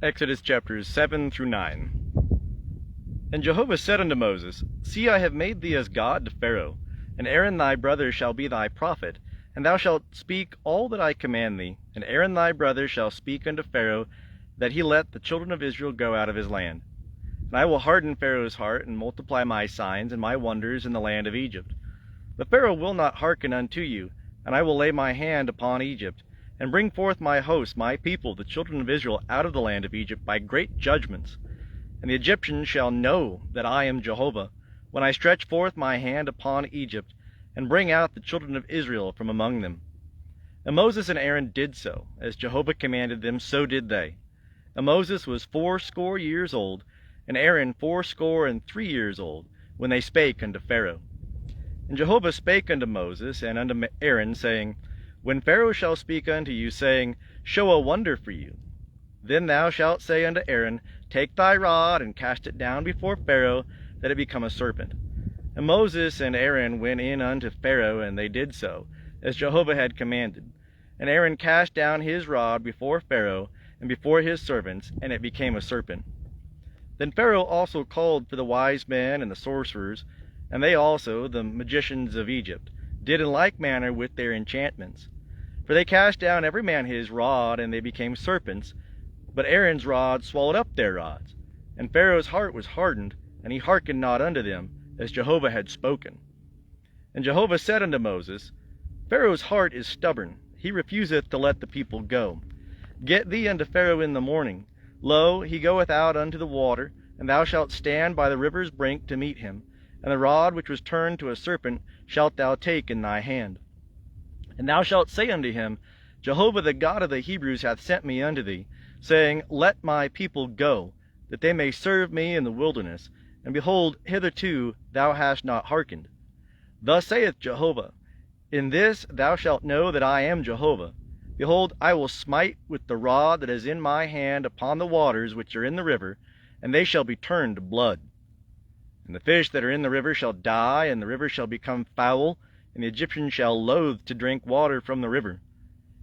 Exodus chapters 7 through 9. And Jehovah said unto Moses, See, I have made thee as God to Pharaoh, and Aaron thy brother shall be thy prophet, and thou shalt speak all that I command thee, and Aaron thy brother shall speak unto Pharaoh, that he let the children of Israel go out of his land. And I will harden Pharaoh's heart, and multiply my signs and my wonders in the land of Egypt. But Pharaoh will not hearken unto you, and I will lay my hand upon Egypt, and bring forth my host, my people, the children of Israel, out of the land of Egypt by great judgments. And the Egyptians shall know that I am Jehovah, when I stretch forth my hand upon Egypt, and bring out the children of Israel from among them. And Moses and Aaron did so, as Jehovah commanded them, so did they. And Moses was 80 years old, and Aaron 83 old, when they spake unto Pharaoh. And Jehovah spake unto Moses and unto Aaron, saying, When Pharaoh shall speak unto you, saying, Show a wonder for you, then thou shalt say unto Aaron, Take thy rod, and cast it down before Pharaoh, that it become a serpent. And Moses and Aaron went in unto Pharaoh, and they did so, as Jehovah had commanded. And Aaron cast down his rod before Pharaoh, and before his servants, and it became a serpent. Then Pharaoh also called for the wise men and the sorcerers, and they also, the magicians of Egypt, did in like manner with their enchantments. For they cast down every man his rod, and they became serpents, but Aaron's rod swallowed up their rods. And Pharaoh's heart was hardened, and he hearkened not unto them, as Jehovah had spoken. And Jehovah said unto Moses, Pharaoh's heart is stubborn, he refuseth to let the people go. Get thee unto Pharaoh in the morning. Lo, he goeth out unto the water, and thou shalt stand by the river's brink to meet him, and the rod which was turned to a serpent shalt thou take in thy hand. And thou shalt say unto him, Jehovah the God of the Hebrews hath sent me unto thee, saying, Let my people go, that they may serve me in the wilderness. And behold, hitherto thou hast not hearkened. Thus saith Jehovah, In this thou shalt know that I am Jehovah. Behold, I will smite with the rod that is in my hand upon the waters which are in the river, and they shall be turned to blood. And the fish that are in the river shall die, and the river shall become foul, and the Egyptians shall loathe to drink water from the river.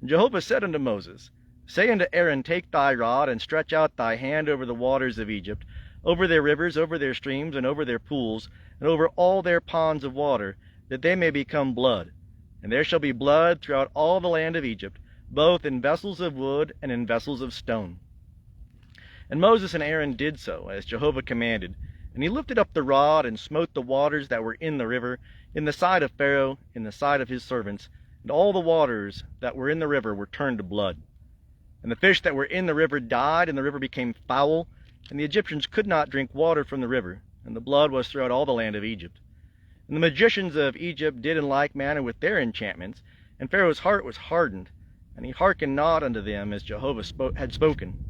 And Jehovah said unto Moses, Say unto Aaron, Take thy rod, and stretch out thy hand over the waters of Egypt, over their rivers, over their streams, and over their pools, and over all their ponds of water, that they may become blood. And there shall be blood throughout all the land of Egypt, both in vessels of wood and in vessels of stone. And Moses and Aaron did so, as Jehovah commanded. And he lifted up the rod, and smote the waters that were in the river, in the sight of Pharaoh, in the sight of his servants, and all the waters that were in the river were turned to blood. And the fish that were in the river died, and the river became foul, and the Egyptians could not drink water from the river, and the blood was throughout all the land of Egypt. And the magicians of Egypt did in like manner with their enchantments, and Pharaoh's heart was hardened, and he hearkened not unto them, as Jehovah had spoken.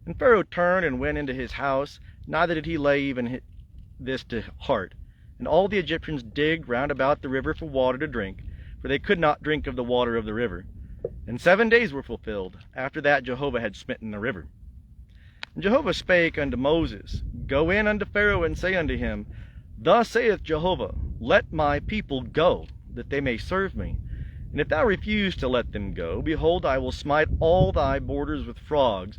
And Pharaoh turned and went into his house, neither did he lay even this to heart. And all the Egyptians digged round about the river for water to drink, for they could not drink of the water of the river. And 7 days were fulfilled, after that Jehovah had smitten the river. And Jehovah spake unto Moses, Go in unto Pharaoh, and say unto him, Thus saith Jehovah, Let my people go, that they may serve me. And if thou refuse to let them go, behold, I will smite all thy borders with frogs,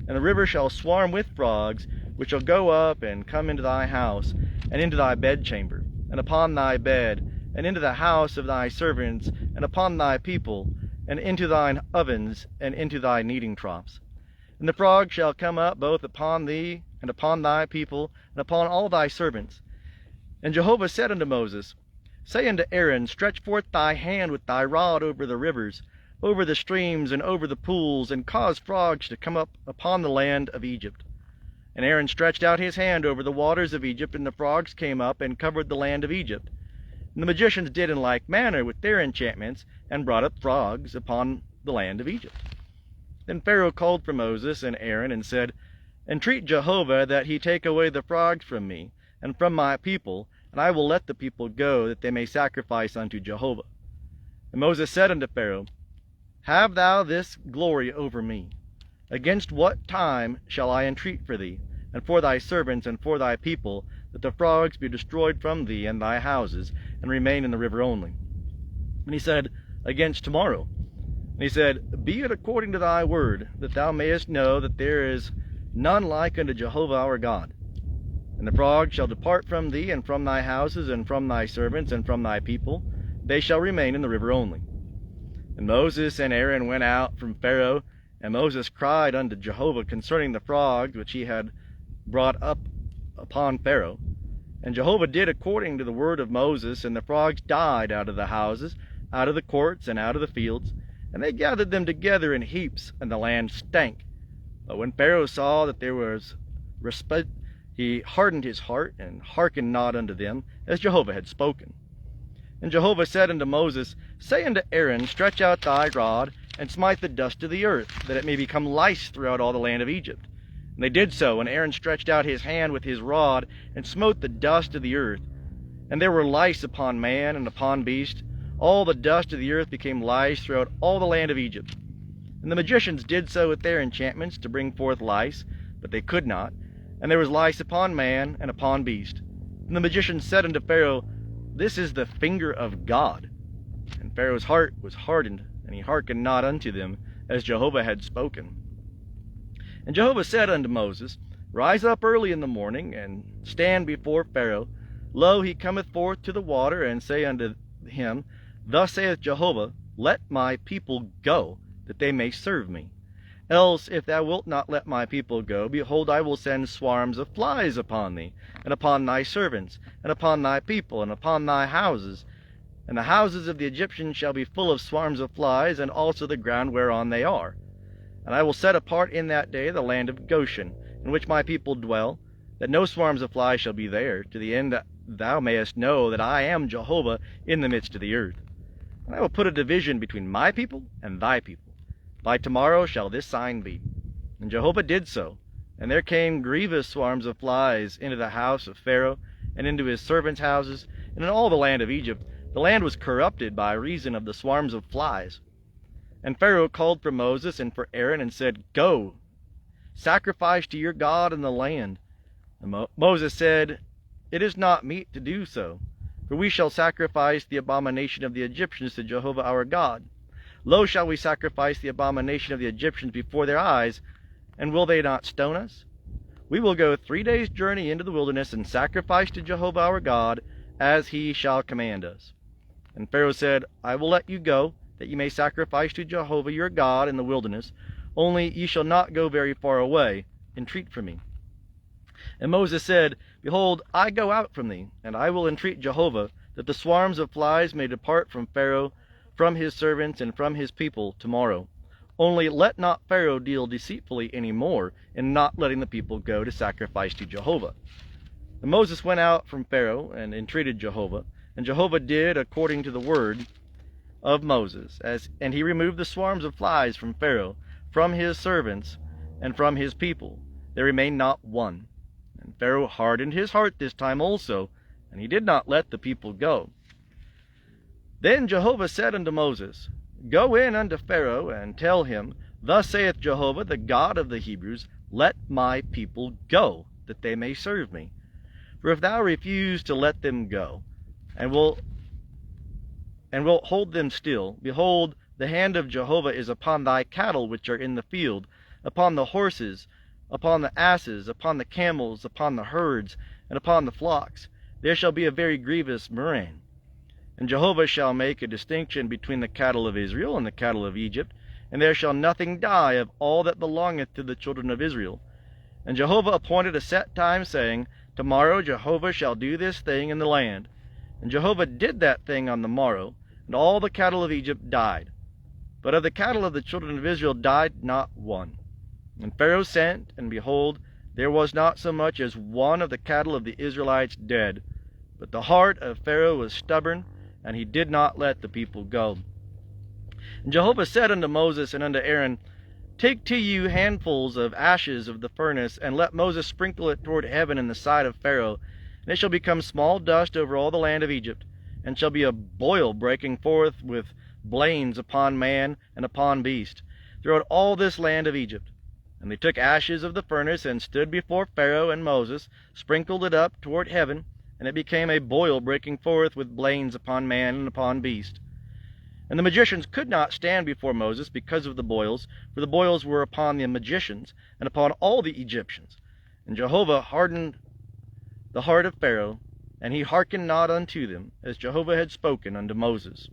and the river shall swarm with frogs, which shall go up and come into thy house, and into thy bedchamber, and upon thy bed, and into the house of thy servants, and upon thy people, and into thine ovens, and into thy kneading troughs. And the frogs shall come up both upon thee, and upon thy people, and upon all thy servants. And Jehovah said unto Moses, Say unto Aaron, Stretch forth thy hand with thy rod over the rivers, over the streams, and over the pools, and cause frogs to come up upon the land of Egypt. And Aaron stretched out his hand over the waters of Egypt, and the frogs came up and covered the land of Egypt. And the magicians did in like manner with their enchantments, and brought up frogs upon the land of Egypt. Then Pharaoh called for Moses and Aaron, and said, Entreat Jehovah that he take away the frogs from me, and from my people, and I will let the people go, that they may sacrifice unto Jehovah. And Moses said unto Pharaoh, Have thou this glory over me? Against what time shall I entreat for thee, and for thy servants, and for thy people, that the frogs be destroyed from thee and thy houses, and remain in the river only? And he said, Against tomorrow. And he said, Be it according to thy word, that thou mayest know that there is none like unto Jehovah our God. And the frogs shall depart from thee, and from thy houses, and from thy servants, and from thy people. They shall remain in the river only. And Moses and Aaron went out from Pharaoh, and Moses cried unto Jehovah concerning the frogs which he had brought up upon Pharaoh. And Jehovah did according to the word of Moses, and the frogs died out of the houses, out of the courts, and out of the fields, and they gathered them together in heaps, and the land stank. But when Pharaoh saw that there was respite, he hardened his heart, and hearkened not unto them, as Jehovah had spoken. And Jehovah said unto Moses, Say unto Aaron, Stretch out thy rod, and smite the dust of the earth, that it may become lice throughout all the land of Egypt. And they did so, and Aaron stretched out his hand with his rod, and smote the dust of the earth. And there were lice upon man and upon beast. All the dust of the earth became lice throughout all the land of Egypt. And the magicians did so with their enchantments to bring forth lice, but they could not. And there was lice upon man and upon beast. And the magicians said unto Pharaoh, This is the finger of God. And Pharaoh's heart was hardened, and he hearkened not unto them, as Jehovah had spoken. And Jehovah said unto Moses, Rise up early in the morning, and stand before Pharaoh. Lo, he cometh forth to the water, and say unto him, Thus saith Jehovah, Let my people go, that they may serve me. Else, if thou wilt not let my people go, behold, I will send swarms of flies upon thee, and upon thy servants, and upon thy people, and upon thy houses. And the houses of the Egyptians shall be full of swarms of flies, and also the ground whereon they are. And I will set apart in that day the land of Goshen, in which my people dwell, that no swarms of flies shall be there, to the end that thou mayest know that I am Jehovah in the midst of the earth. And I will put a division between my people and thy people. By tomorrow shall this sign be. And Jehovah did so. And there came grievous swarms of flies into the house of Pharaoh, and into his servants' houses, and in all the land of Egypt. The land was corrupted by reason of the swarms of flies. And Pharaoh called for Moses and for Aaron, and said, Go, sacrifice to your God in the land. And Moses said, It is not meet to do so, for we shall sacrifice the abomination of the Egyptians to Jehovah our God. Lo, shall we sacrifice the abomination of the Egyptians before their eyes, and will they not stone us? We will go 3 days' journey into the wilderness, and sacrifice to Jehovah our God, as he shall command us. And Pharaoh said, I will let you go, that ye may sacrifice to Jehovah your God in the wilderness, only ye shall not go very far away. Entreat for me. And Moses said, Behold, I go out from thee, and I will entreat Jehovah, that the swarms of flies may depart from Pharaoh, from his servants, and from his people tomorrow. Only let not Pharaoh deal deceitfully any more, in not letting the people go to sacrifice to Jehovah. And Moses went out from Pharaoh, and entreated Jehovah, and Jehovah did according to the word of Moses, and he removed the swarms of flies from Pharaoh, from his servants, and from his people. There remained not one. And Pharaoh hardened his heart this time also, and he did not let the people go. Then Jehovah said unto Moses, Go in unto Pharaoh, and tell him, Thus saith Jehovah, the God of the Hebrews, Let my people go, that they may serve me. For if thou refuse to let them go, and wilt hold them still, behold, the hand of Jehovah is upon thy cattle which are in the field, upon the horses, upon the asses, upon the camels, upon the herds, and upon the flocks. There shall be a very grievous murrain. And Jehovah shall make a distinction between the cattle of Israel and the cattle of Egypt, and there shall nothing die of all that belongeth to the children of Israel. And Jehovah appointed a set time, saying, Tomorrow Jehovah shall do this thing in the land. And Jehovah did that thing on the morrow, and all the cattle of Egypt died. But of the cattle of the children of Israel died not one. And Pharaoh sent, and behold, there was not so much as one of the cattle of the Israelites dead. But the heart of Pharaoh was stubborn, and he did not let the people go. And Jehovah said unto Moses and unto Aaron, Take to you handfuls of ashes of the furnace, and let Moses sprinkle it toward heaven in the sight of Pharaoh. And it shall become small dust over all the land of Egypt, and shall be a boil breaking forth with blains upon man and upon beast, throughout all this land of Egypt. And they took ashes of the furnace, and stood before Pharaoh, and Moses sprinkled it up toward heaven, and it became a boil breaking forth with blains upon man and upon beast. And the magicians could not stand before Moses because of the boils, for the boils were upon the magicians, and upon all the Egyptians. And Jehovah hardened the heart of Pharaoh, and he hearkened not unto them, as Jehovah had spoken unto Moses.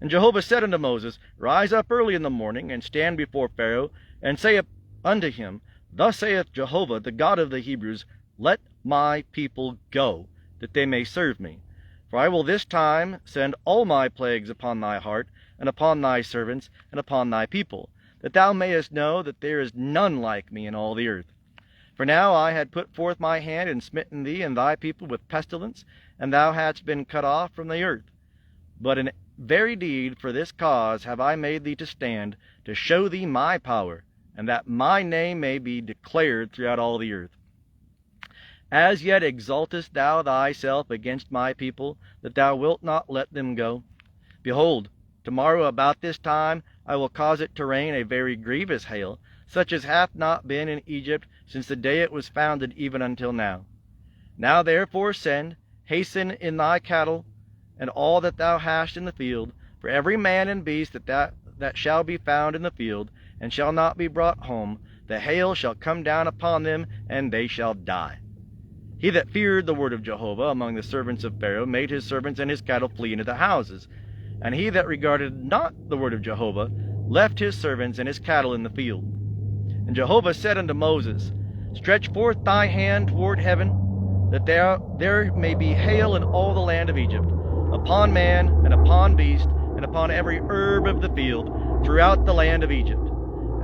And Jehovah said unto Moses, Rise up early in the morning, and stand before Pharaoh, and say unto him, Thus saith Jehovah, the God of the Hebrews, Let my people go, that they may serve me. For I will this time send all my plagues upon thy heart, and upon thy servants, and upon thy people, that thou mayest know that there is none like me in all the earth. For now I had put forth my hand, and smitten thee and thy people with pestilence, and thou hadst been cut off from the earth. But in very deed for this cause have I made thee to stand, to show thee my power, and that my name may be declared throughout all the earth. As yet exaltest thou thyself against my people, that thou wilt not let them go? Behold, tomorrow about this time I will cause it to rain a very grievous hail, such as hath not been in Egypt since the day it was founded even until now. Now therefore send, hasten in thy cattle, and all that thou hast in the field, for every man and beast that shall be found in the field, and shall not be brought home, the hail shall come down upon them, and they shall die. He that feared the word of Jehovah among the servants of Pharaoh made his servants and his cattle flee into the houses. And he that regarded not the word of Jehovah left his servants and his cattle in the field. And Jehovah said unto Moses, Stretch forth thy hand toward heaven, that there may be hail in all the land of Egypt, upon man, and upon beast, and upon every herb of the field, throughout the land of Egypt.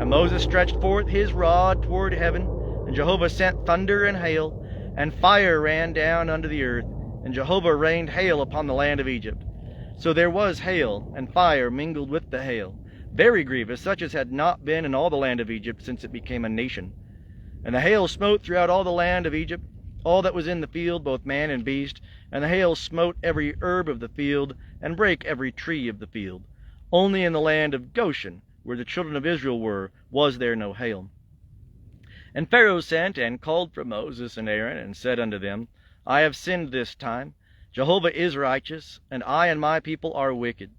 And Moses stretched forth his rod toward heaven, and Jehovah sent thunder and hail, and fire ran down unto the earth, and Jehovah rained hail upon the land of Egypt. So there was hail, and fire mingled with the hail, very grievous, such as had not been in all the land of Egypt since it became a nation. And the hail smote throughout all the land of Egypt, all that was in the field, both man and beast, and the hail smote every herb of the field, and brake every tree of the field. Only in the land of Goshen, where the children of Israel were, was there no hail. And Pharaoh sent and called for Moses and Aaron, and said unto them, I have sinned this time. Jehovah is righteous, and I and my people are wicked.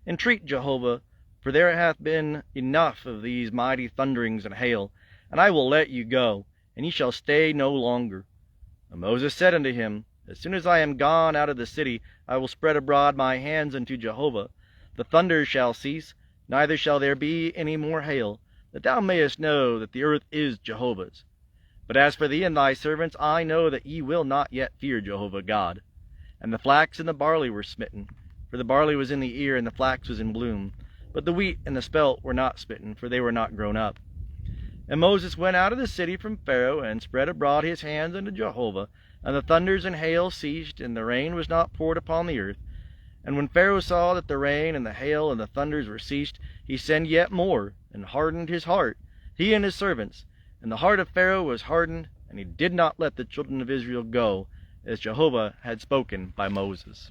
Entreat Jehovah, for there hath been enough of these mighty thunderings and hail, and I will let you go, and ye shall stay no longer. And Moses said unto him, As soon as I am gone out of the city, I will spread abroad my hands unto Jehovah. The thunders shall cease, neither shall there be any more hail, that thou mayest know that the earth is Jehovah's. But as for thee and thy servants, I know that ye will not yet fear Jehovah God. And the flax and the barley were smitten, for the barley was in the ear, and the flax was in bloom. But the wheat and the spelt were not smitten, for they were not grown up. And Moses went out of the city from Pharaoh, and spread abroad his hands unto Jehovah, and the thunders and hail ceased, and the rain was not poured upon the earth. And when Pharaoh saw that the rain and the hail and the thunders were ceased, he sent yet more, and hardened his heart, he and his servants. And the heart of Pharaoh was hardened, and he did not let the children of Israel go, as Jehovah had spoken by Moses.